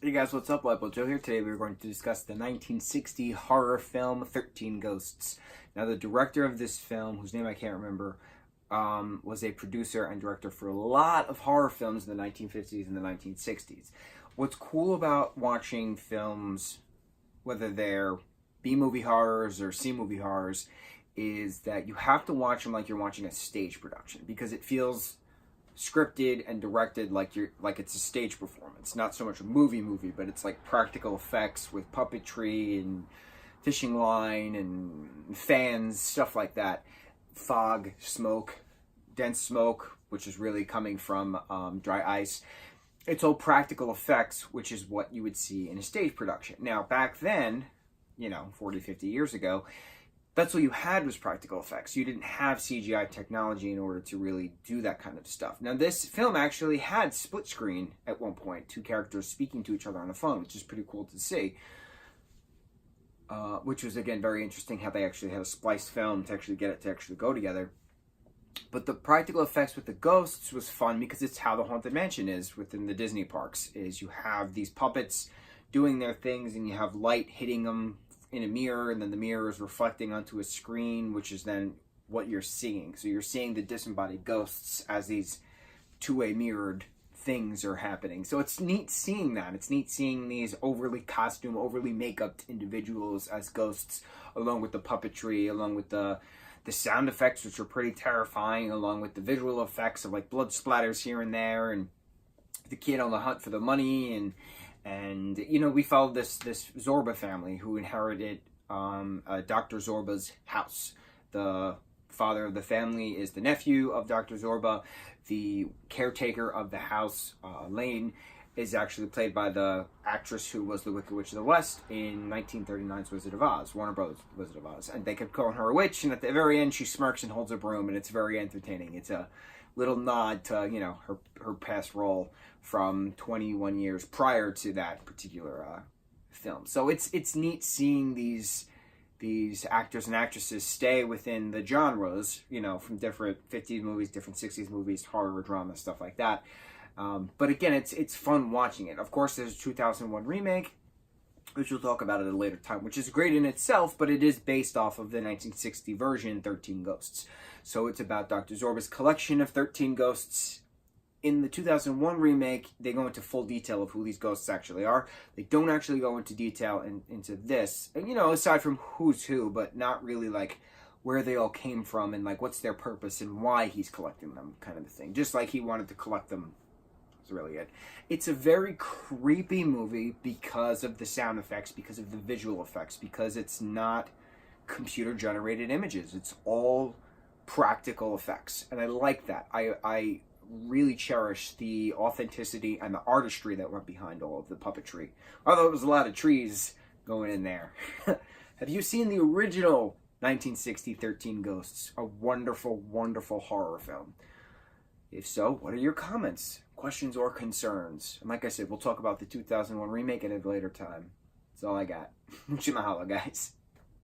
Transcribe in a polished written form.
Hey guys, what's up? lightboltjoe here. Today we're going to discuss the 1960 horror film 13 Ghosts. Now the director of this film, whose name I can't remember, was a producer and director for a lot of horror films in the 1950s and the 1960s. What's cool about watching films, whether they're B-movie horrors or C-movie horrors, is that you have to watch them like you're watching a stage production, because it feels scripted and directed like it's a stage performance, not so much a movie, but it's like practical effects with puppetry and fishing line and fans, stuff like that. Fog, smoke, dense smoke, which is really coming from dry ice. It's all practical effects, which is what you would see in a stage production. Now, back then, 40, 50 years ago, that's what you had was practical effects. You didn't have CGI technology in order to really do that kind of stuff. Now, this film actually had split screen at one point, two characters speaking to each other on the phone, which is pretty cool to see. Which was, again, very interesting how they actually had a spliced film to actually get it to actually go together. But the practical effects with the ghosts was fun because it's how the Haunted Mansion is within the Disney parks, is you have these puppets doing their things and you have light hitting them in a mirror, and then the mirror is reflecting onto a screen, which is then what you're seeing. So you're seeing the disembodied ghosts as these two-way mirrored things are happening. So it's neat seeing that. It's neat seeing these overly costume, overly make-upped individuals as ghosts, along with the puppetry, along with the sound effects, which are pretty terrifying, along with the visual effects of like blood splatters here and there, and the kid on the hunt for the money, and we followed this Zorba family who inherited Dr. Zorba's house. The father of the family is the nephew of Dr. Zorba. The caretaker of the house, Lane, is actually played by the actress who was the Wicked Witch of the West in 1939's Wizard of Oz, Warner Brothers' Wizard of Oz. And they kept calling her a witch, and at the very end she smirks and holds a broom, and it's very entertaining. It's a little nod to, her past role from 21 years prior to that particular film. So it's neat seeing these actors and actresses stay within the genres, from different 50s movies, different 60s movies, horror, drama, stuff like that. But again, it's fun watching it. Of course, there's a 2001 remake, which we'll talk about at a later time, which is great in itself, but it is based off of the 1960 version, 13 Ghosts. So it's about Dr. Zorba's collection of 13 ghosts. In the 2001 remake, they go into full detail of who these ghosts actually are. They don't actually go into detail into this, and aside from who's who, but not really like where they all came from and like what's their purpose and why he's collecting them, kind of a thing. Just like he wanted to collect them. That's really it. It's a very creepy movie because of the sound effects, because of the visual effects, because it's not computer generated images. It's all practical effects, and I like that. I really cherish the authenticity and the artistry that went behind all of the puppetry. Although it was a lot of trees going in there. Have you seen the original 1960 13 Ghosts? A wonderful, wonderful horror film. If so, what are your comments, questions, or concerns? And like I said, we'll talk about the 2001 remake at a later time. That's all I got. Mucho mahalo, guys.